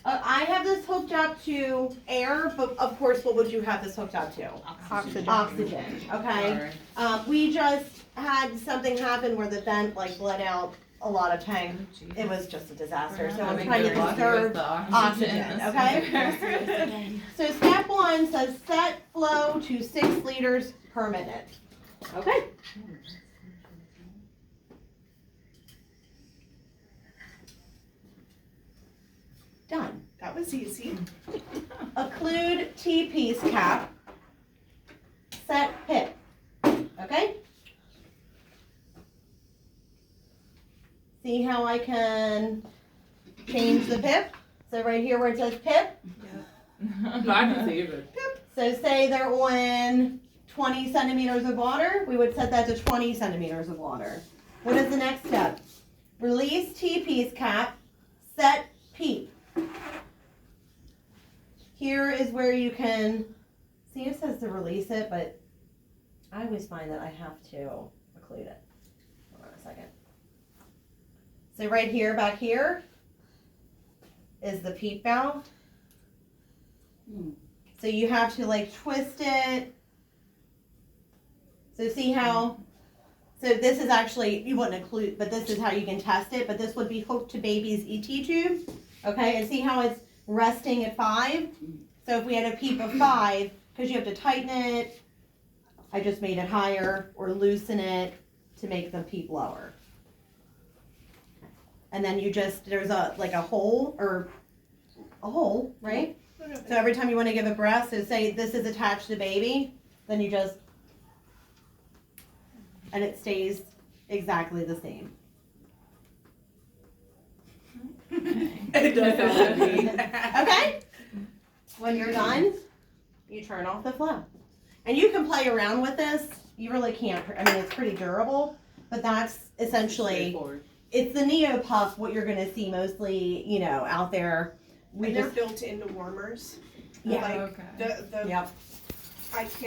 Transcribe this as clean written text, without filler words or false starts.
I have this hooked up to air, but of course, what would you have this hooked up to? Oxygen. Oxygen, okay? We just had something happen where the vent like bled out a lot of tank. It was just a disaster, so I'm trying to conserve oxygen, okay? So step one says set flow to 6 liters per minute, okay? Done. That was easy. Occlude T-piece cap. Set pip. Okay? See how I can change the pip? So right here where it says pip. I can see it. So say they're on 20 centimeters of water, we would set that to 20 centimeters of water. What is the next step? Release T-piece cap. Set peep. Here is where you can, see it says to release it, but I always find that I have to occlude it. Hold on a second. So right here, back here, is the peep valve. So you have to like twist it. So see how, so this is actually, you wouldn't include, but this is how you can test it, but this would be hooked to baby's ET tube. Okay, and see how it's resting at 5? So if we had a peep of 5, because you have to tighten it, I just made it higher, or loosen it to make the peep lower. And then you just, there's like a hole, right? So every time you want to give a breath, so say this is attached to baby, then you just, and it stays exactly the same. It does sound like me. Okay? When you're done, you turn off the flow. And you can play around with this. You really can't, I mean, it's pretty durable, but that's essentially, it's the NeoPip, what you're gonna see mostly, you know, out there. And they're built into warmers. Yeah. Like Okay. the Yep. I can't